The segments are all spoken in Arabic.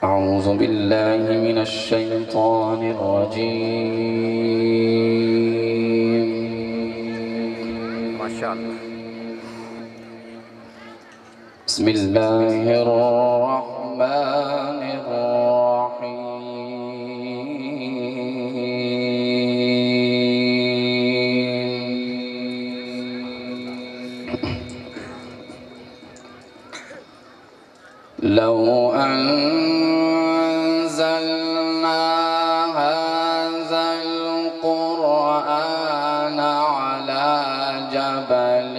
أعوذ بالله من الشيطان الرجيم. ما شاء الله. بسم الله الرحمن الرحيم. لو أنزلنا هذا القرآن على جبل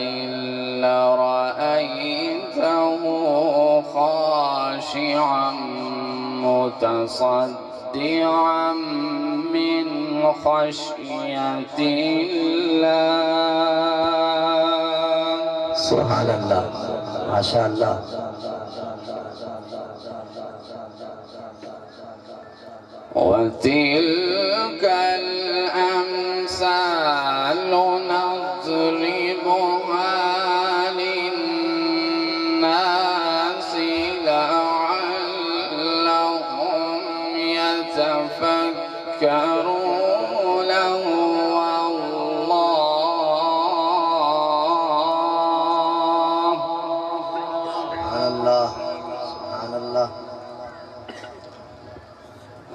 لرأيته خاشعا متصدعا من خشية الله. سبحان الله. ما شاء الله. وتلك الأمثال نضربها للناس لعلهم يتفكرون. هو الله. سبحان الله. سبحان الله.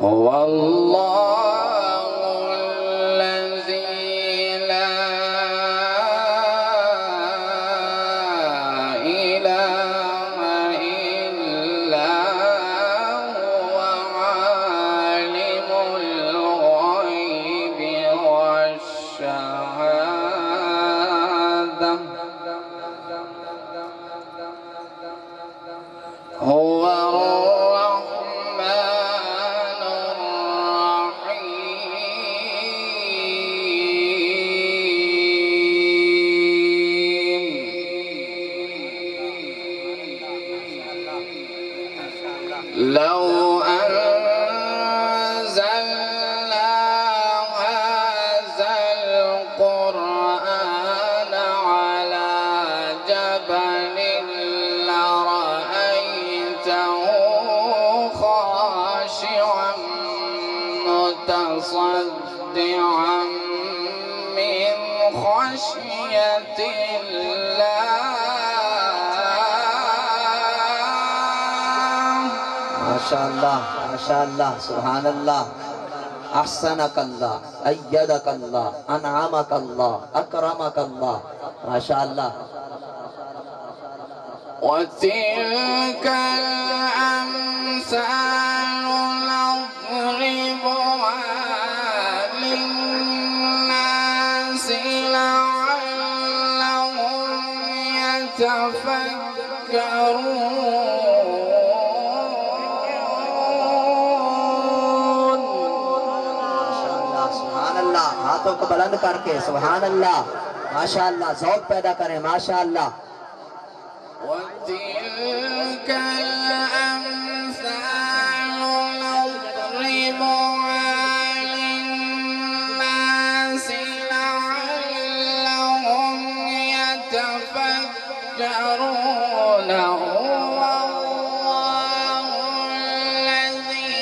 هو الله الذي لا إله إلا هو عالم الغيب والشهادة. هو لو أنزلنا هذا القرآن على جبل لرأيته خاشعا متصدعا من خشية الله. ما شاء الله. ما شاء الله. سبحان الله. أحسنك الله، أيدك الله، أنعمك الله، أكرمك الله. ما شاء الله. وتلك الأمثال نضربها للناس لعلهم يتفكرون. सुभान अल्लाह। हाथों को बुलंद करके सुभान अल्लाह। माशाअल्लाह। ज़ौक़ पैदा करें। माशाअल्लाह। وتلك الأمثال نضربها للناس لعلهم يتفكرون. هو الله الذي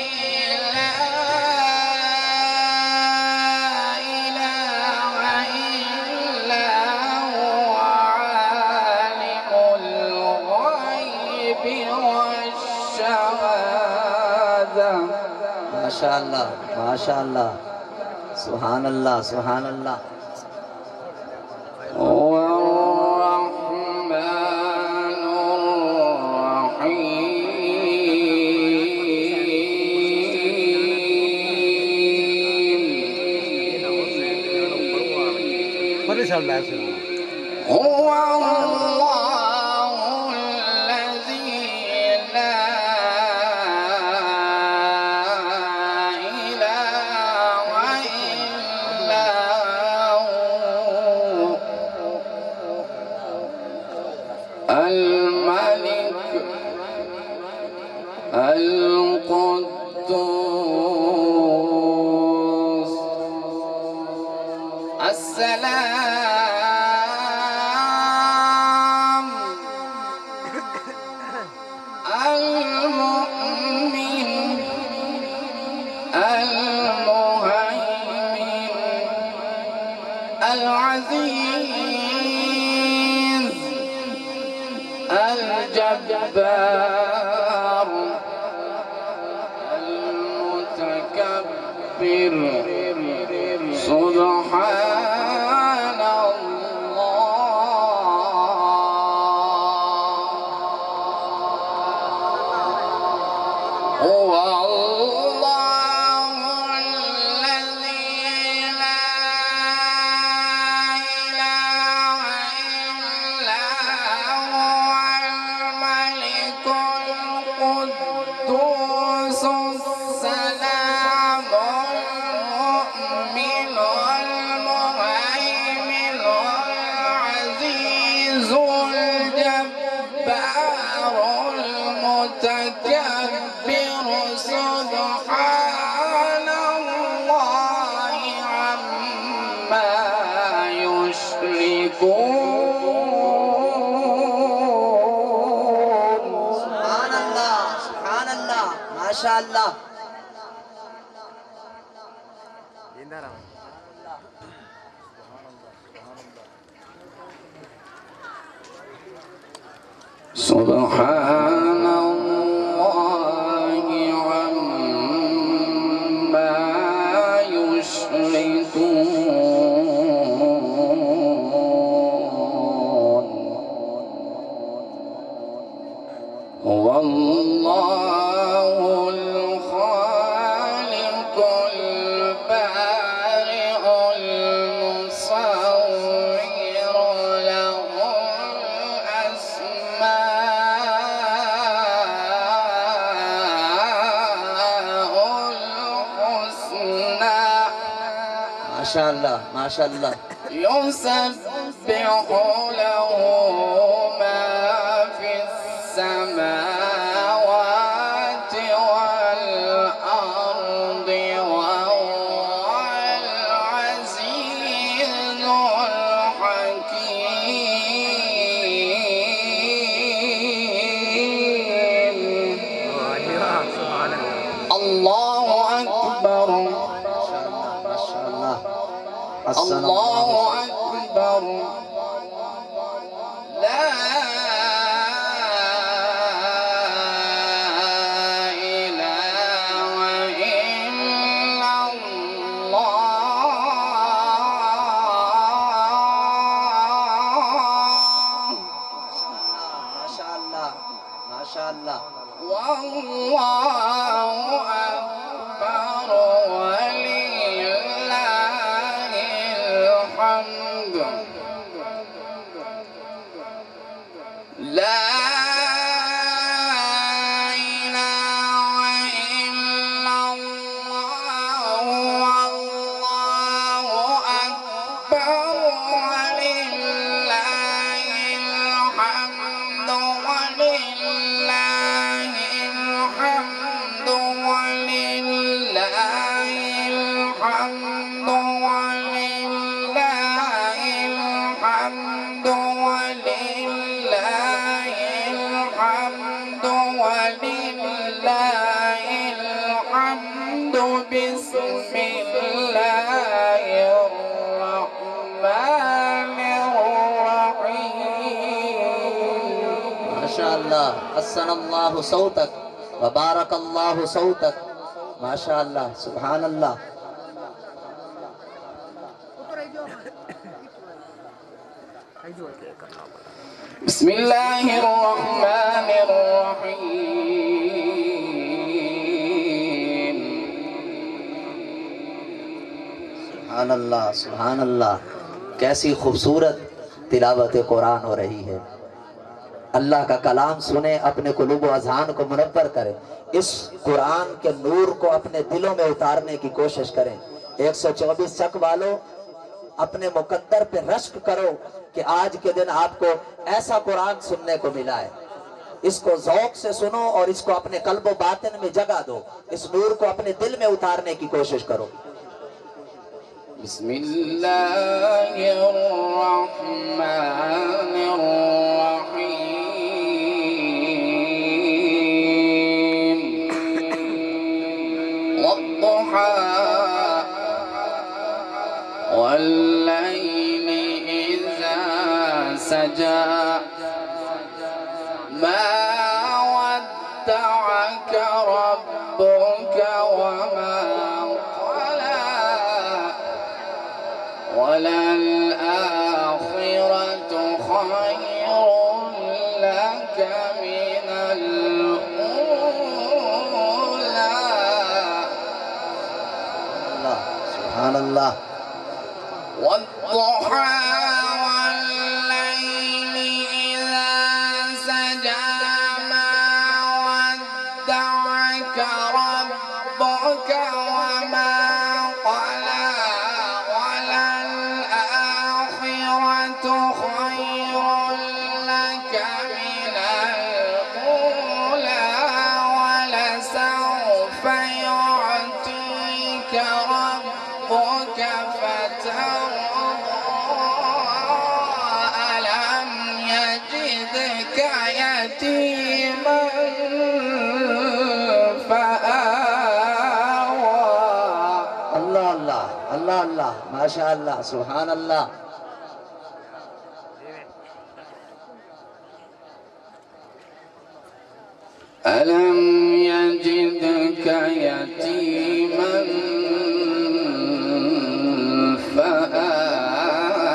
لا إله إلا هو عالم الغيب والشهادة. ما شاء الله. ما شاء الله. सुभान अल्लाह। सुभान अल्लाह। هو الرحمن الرحيم. هو الله الذي لا إله إلا هو الملك القدوس السلام المؤمن الجبار المتكبر سبحان الله هو الله الذي لا إله إلا هو الملك القدوس السلام المؤمن المهيمن العزيز الجبار المتكبر سبحان الله عما يشركون سبحان الله ما شاء الله سبحان الله عما يشركون هو الله الخالق البارئ المصور له ما شاء الله ما شاء الله يسبح له ما في السماوات والأرض وهو العزيز الحكيم الله أكبر الله أكبر لا إله إلا الله ما شاء الله ما شاء الله والله أكبر ولله الحمد لا إله إلا الله والله أكبر ولله الحمد ولله الحمد ولله الحمد ولله الحمد ولله الحمد ولله الحمد بسم الله الرحمن الرحيم ما شاء الله حسن الله صوتك وبارك الله صوتك ما شاء الله سبحان الله بسم الله الرحمن الرحيم सुभान अल्लाह सुभान अल्लाह कैसी खूबसूरत तिलावत कुरान हो रही है। अल्लाह का कलाम सुने, अपने कुलूब अज़हान को मुनव्वर करें, इस कुरान के नूर को अपने दिलों में उतारने की कोशिश करें। 124 चक वालों, अपने मुकद्दर पे रश्क करो कि आज के दिन आपको ऐसा कुरान सुनने को मिला है। इसको ज़ौक़ से सुनो और इसको अपने कल्ब व बातिन में जगा दो, इस नूर को अपने दिल में उतारने की कोशिश करो। बिस्मिल्लाहिर्रहमानिर्रहीम वद्दुहा वल्लैलि इज़ा सजा मा ربك وما قلى وللآخرة خير لك من الأولى. الله سبحان الله. والضحى والليل إذا سجى ما ودعك ربك وما قلى وللآخرة خير لك من الأولى ولسوف يعطيك ربك فترضى. ألم يجدك يتيما فآوى. الله الله الله الله ما شاء الله سبحان الله. ألم يجدك يتيما فآوى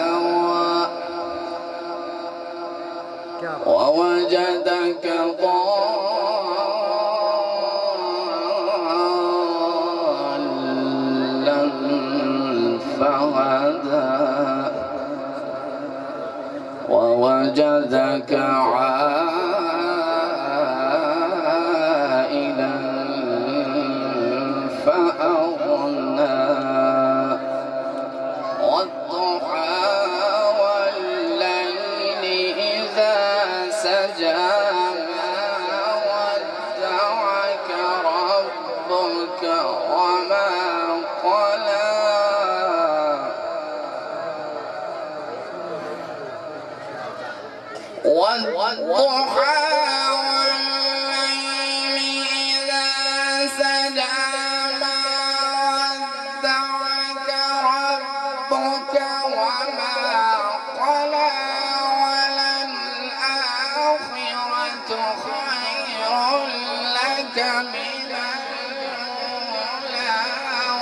ووجدك ضالا فهدى ووجدك عائلا فأغنى. والضحى والليل إذا سجى ما ودعك ربك وما قلى والضحى والليل إذا سجى ما ودعك ربك وما قلى وللآخرة خير لك من الأولى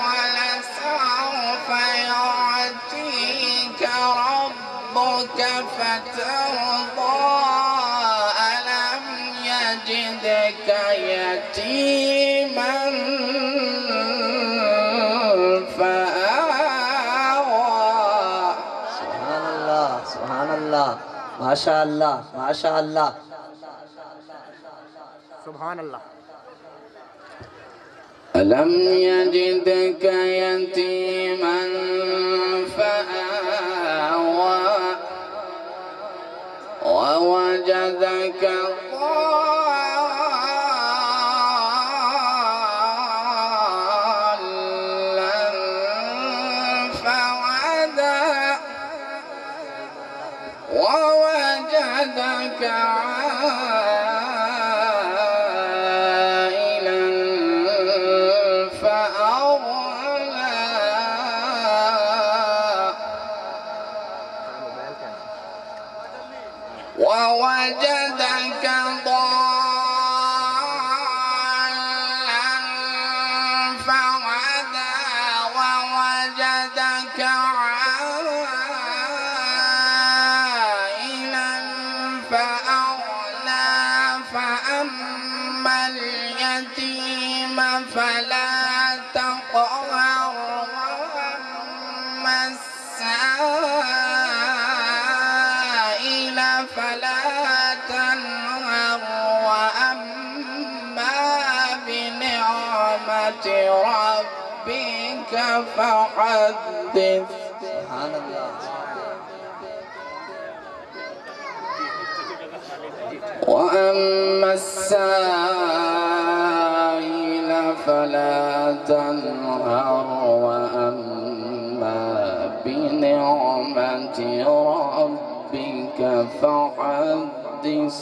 ولسوف يعطيك ربك فترضى. ألم يجدك يتيما فآوى. سبحان الله سبحان الله ما شاء الله ما شاء الله. سبحان الله. ألم يجدك يتيما فآوى ووجدك ضالا فهدى ووجدك عائلا فأغنى ووجدك ضالا فهدى ووجدك عائلا فأغنى. فأما اليتيم فلا تقهر وأما السائل فلا تنهر وأما بنعمة ربك فحدث. سبحان الله. وأما السائل فلا تنهر وأما بنعمة ربك فحدث.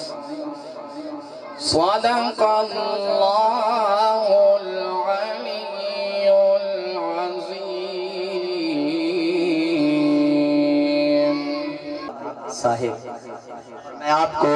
صدق الله العلي العظيم. साहिब मैं आपको